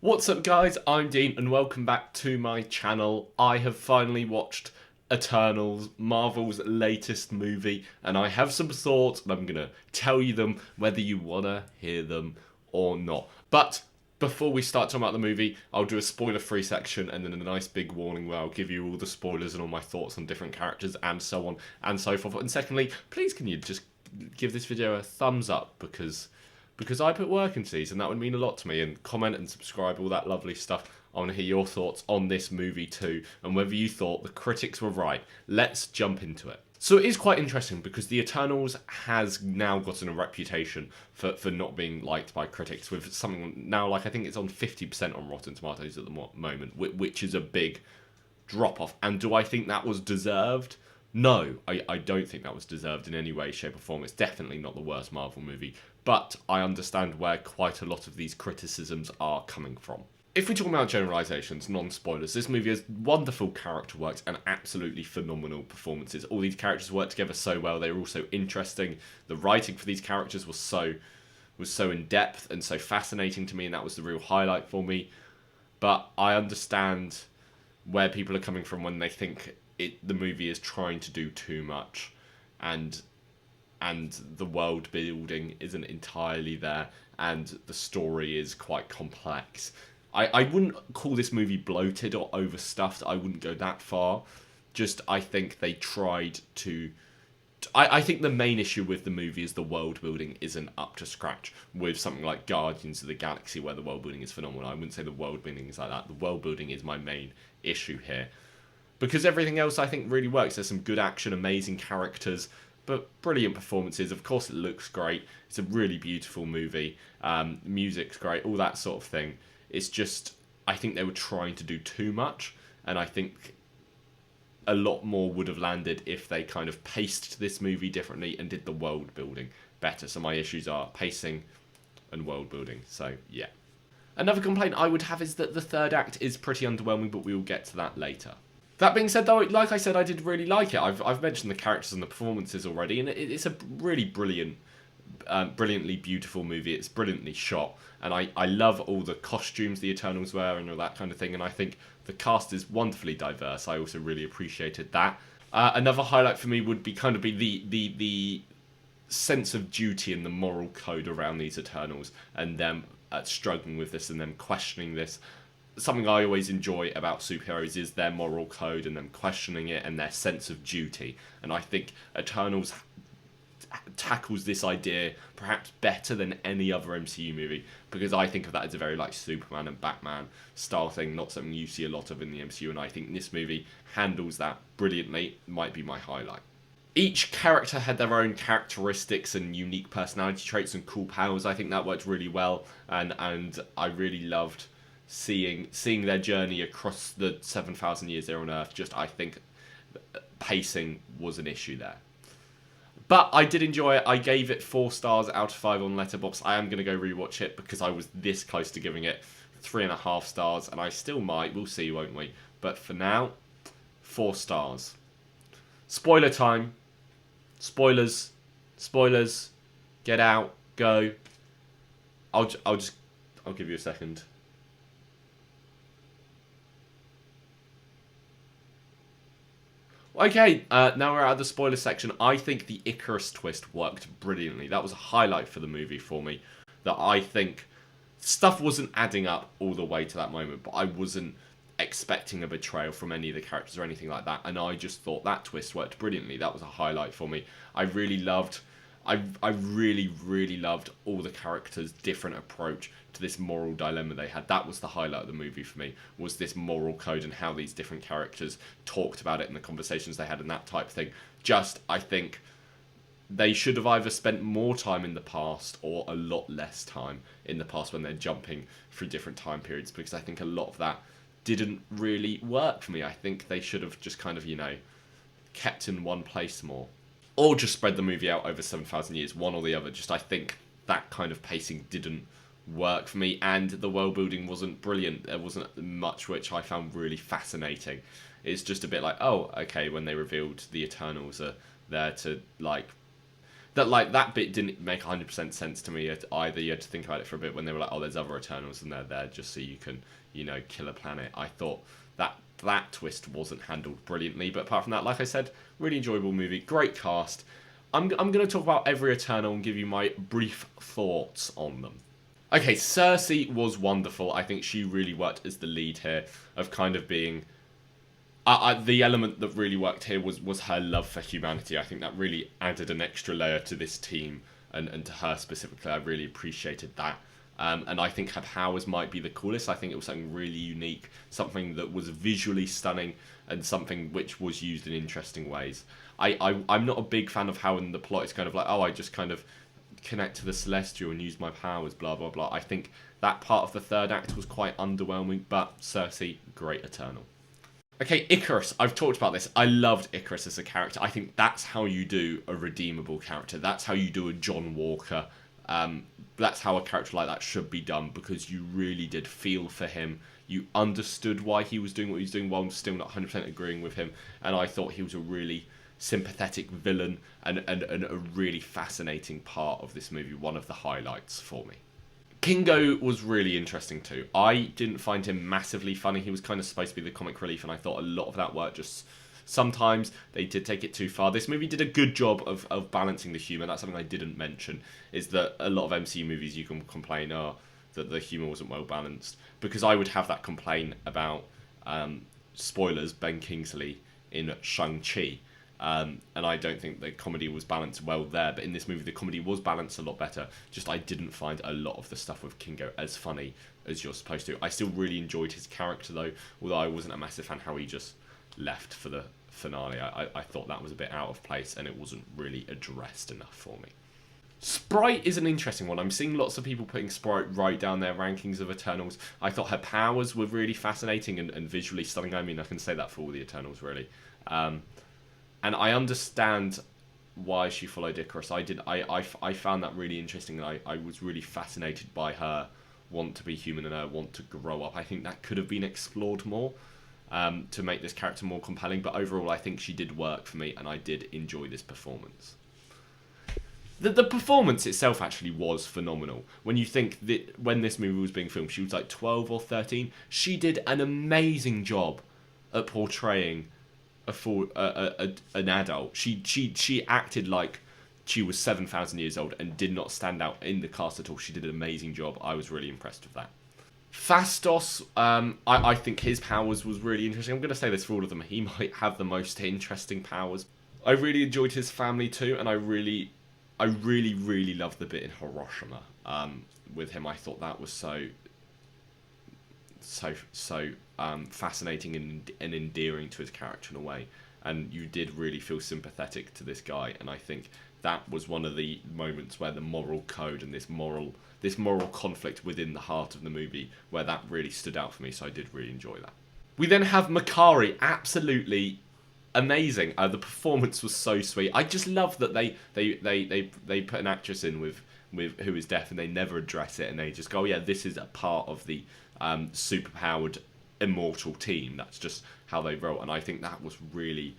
What's up guys, I'm Dean and welcome back to my channel. I have finally watched Eternals, Marvel's latest movie, and I have some thoughts and I'm going to tell you them whether you want to hear them or not. But before we start talking about the movie, I'll do a spoiler-free section and then a nice big warning where I'll give you all the spoilers and all my thoughts on different characters and so on and so forth. And secondly, please can you just give this video a thumbs up because I put work into these and that would mean a lot to me, and comment and subscribe, all that lovely stuff. I want to hear your thoughts on this movie too and whether you thought the critics were right. Let's jump into it. So it is quite interesting because the Eternals has now gotten a reputation for not being liked by critics, with something now like I think it's on 50% on Rotten Tomatoes at the moment, which is a big drop off. And do I think that was deserved? No, I don't think that was deserved in any way, shape or form. It's definitely not the worst Marvel movie, but I understand where quite a lot of these criticisms are coming from. If we talk about generalisations, non-spoilers, this movie has wonderful character work and absolutely phenomenal performances. All these characters work together so well, they're all so interesting. The writing for these characters was so in-depth and so fascinating to me, and that was the real highlight for me. But I understand where people are coming from when they think the movie is trying to do too much, and the world building isn't entirely there, and the story is quite complex. I wouldn't call this movie bloated or overstuffed. I wouldn't go that far. Just I think they tried to. I think the main issue with the movie is the world building isn't up to scratch with something like Guardians of the Galaxy, where the world building is phenomenal. I wouldn't say the world building is like that. The world building is my main issue here, because everything else I think really works. There's some good action, amazing characters, but brilliant performances. Of course, it looks great. It's a really beautiful movie. Music's great, all that sort of thing. It's just, I think they were trying to do too much, and I think a lot more would have landed if they kind of paced this movie differently and did the world building better. So my issues are pacing and world building. So yeah. Another complaint I would have is that the third act is pretty underwhelming, but we will get to that later. That being said, though, like I said, I did really like it. I've mentioned the characters and the performances already, and it's a really brilliantly beautiful movie. It's brilliantly shot, and I love all the costumes the Eternals wear and all that kind of thing, and I think the cast is wonderfully diverse. I also really appreciated that. Another highlight for me would be the sense of duty and the moral code around these Eternals, and them struggling with this and them questioning this. Something I always enjoy about superheroes is their moral code and them questioning it and their sense of duty. And I think Eternals tackles this idea perhaps better than any other MCU movie, because I think of that as a very like Superman and Batman style thing, not something you see a lot of in the MCU, and I think this movie handles that brilliantly. Might be my highlight. Each character had their own characteristics and unique personality traits and cool powers. I think that worked really well, and I really loved seeing their journey across the 7,000 years they're on Earth. Just I think pacing was an issue there. But I did enjoy it. I gave it 4 stars out of 5 on Letterboxd. I am going to go rewatch it because I was this close to giving it 3.5 stars, and I still might. We'll see, won't we? But for now, 4 stars. Spoiler time. Spoilers. Spoilers. Get out. Go. I'll give you a second. Okay, now we're out of the spoiler section. I think the Icarus twist worked brilliantly. That was a highlight for the movie for me. That I think stuff wasn't adding up all the way to that moment, but I wasn't expecting a betrayal from any of the characters or anything like that, and I just thought that twist worked brilliantly. That was a highlight for me. I really loved all the characters' different approach to this moral dilemma they had. That was the highlight of the movie for me, was this moral code and how these different characters talked about it and the conversations they had and that type of thing. Just, I think they should have either spent more time in the past or a lot less time in the past when they're jumping through different time periods, because I think a lot of that didn't really work for me. I think they should have just kind of, kept in one place more. Or just spread the movie out over 7,000 years, one or the other. Just I think that kind of pacing didn't work for me, and the world building wasn't brilliant. There wasn't much which I found really fascinating. It's just a bit like, oh, okay, when they revealed the Eternals are there to, like, that bit didn't make 100% sense to me either. You had to think about it for a bit when they were like, oh, there's other Eternals and they're there just so you can, kill a planet. I thought that twist wasn't handled brilliantly, but apart from that, like I said, really enjoyable movie, great cast. I'm going to talk about every Eternal and give you my brief thoughts on them. Okay, SERSI was wonderful. I think she really worked as the lead here, of kind of being... the element that really worked here was her love for humanity. I think that really added an extra layer to this team, and to her specifically. I really appreciated that. And I think her powers might be the coolest. I think it was something really unique, something that was visually stunning, and something which was used in interesting ways. I'm not a big fan of how in the plot it's kind of like, oh, I just kind of connect to the Celestial and use my powers, blah, blah, blah. I think that part of the third act was quite underwhelming, but SERSI, great Eternal. Okay, Icarus. I've talked about this. I loved Icarus as a character. I think that's how you do a redeemable character. That's how you do a John Walker. That's how a character like that should be done, because you really did feel for him. You understood why he was doing what he was doing while still not 100% agreeing with him. And I thought he was a really sympathetic villain and a really fascinating part of this movie. One of the highlights for me. KINGO was really interesting too. I didn't find him massively funny. He was kind of supposed to be the comic relief, and I thought a lot of that work just... Sometimes they did take it too far. This movie did a good job of balancing the humour. That's something I didn't mention, is that a lot of MCU movies you can complain that the humour wasn't well balanced. Because I would have that complaint about, spoilers, Ben Kingsley in Shang-Chi. And I don't think the comedy was balanced well there. But in this movie, the comedy was balanced a lot better. Just I didn't find a lot of the stuff with KINGO as funny as you're supposed to. I still really enjoyed his character, though. Although I wasn't a massive fan how he just left for the finale. I thought that was a bit out of place, and it wasn't really addressed enough for me. Sprite is an interesting one. I'm seeing lots of people putting Sprite right down their rankings of Eternals. I thought her powers were really fascinating and visually stunning. I mean, I can say that for all the Eternals, really. And I understand why she followed Icarus. I found that really interesting, and I was really fascinated by her want to be human and her want to grow up. I think that could have been explored more. To make this character more compelling, but overall I think she did work for me, and I did enjoy this performance. The performance itself actually was phenomenal. When you think that when this movie was being filmed, she was like 12 or 13. She did an amazing job at portraying an adult. She acted like she was 7,000 years old and did not stand out in the cast at all. She did an amazing job. I was really impressed with that. PAASTOS, I think his powers was really interesting. I'm going to say this for all of them. He might have the most interesting powers. I really enjoyed his family too, and I really loved the bit in Hiroshima with him. I thought that was so fascinating and endearing to his character in a way. And you did really feel sympathetic to this guy, and I think that was one of the moments where the moral code and this moral conflict within the heart of the movie, where that really stood out for me, so I did really enjoy that. We then have MAKKARI, absolutely amazing. The performance was so sweet. I just love that they put an actress in with who is deaf, and they never address it, and they just go, oh, yeah, this is a part of the superpowered immortal team. That's just how they roll, and I think that was really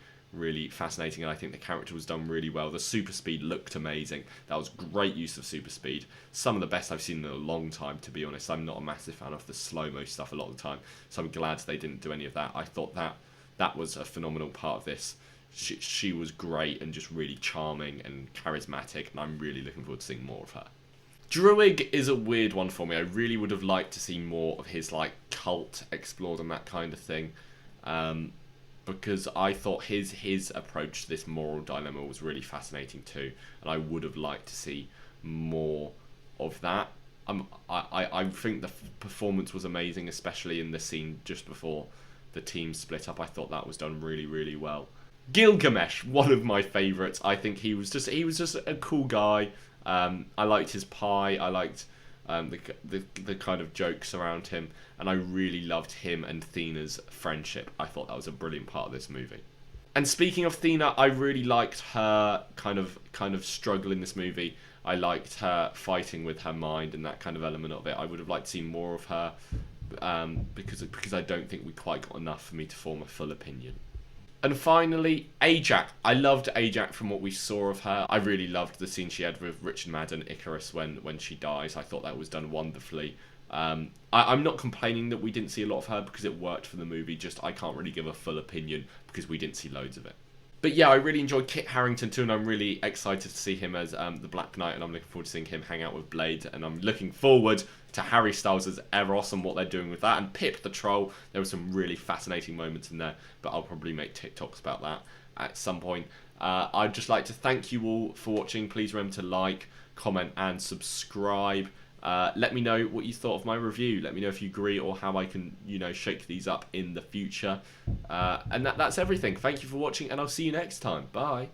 fascinating, and I think the character was done really well. The super speed looked amazing. That was great use of super speed. Some of the best I've seen in a long time, to be honest. I'm not a massive fan of the slow-mo stuff a lot of the time, so I'm glad they didn't do any of that. I thought that was a phenomenal part of this. She was great and just really charming and charismatic, and I'm really looking forward to seeing more of her. Druig is a weird one for me. I really would have liked to see more of his cult explored and that kind of thing. Because I thought his approach to this moral dilemma was really fascinating too, and I would have liked to see more of that. I think the performance was amazing, especially in the scene just before the team split up. I thought that was done really well. Gilgamesh, one of my favourites. I think he was just a cool guy. I liked his pie. I liked the kind of jokes around him, and I really loved him and Thena's friendship. I thought that was a brilliant part of this movie. And speaking of Thena, I really liked her kind of struggle in this movie. I liked her fighting with her mind and that kind of element of it. I would have liked to see more of her, because I don't think we quite got enough for me to form a full opinion. And finally, Ajax. I loved Ajax from what we saw of her. I really loved the scene she had with Richard Madden, Icarus, when she dies. I thought that was done wonderfully. I'm not complaining that we didn't see a lot of her because it worked for the movie, just I can't really give a full opinion because we didn't see loads of it. But yeah, I really enjoyed Kit Harington too, and I'm really excited to see him as the Black Knight, and I'm looking forward to seeing him hang out with Blade, and I'm looking forward to Harry Styles as Eros and what they're doing with that, and Pip the Troll. There were some really fascinating moments in there, but I'll probably make TikToks about that at some point. I'd just like to thank you all for watching. Please remember to like, comment, and subscribe. Let me know what you thought of my review. Let me know if you agree or how I can, shake these up in the future. And that's everything. Thank you for watching, and I'll see you next time. Bye.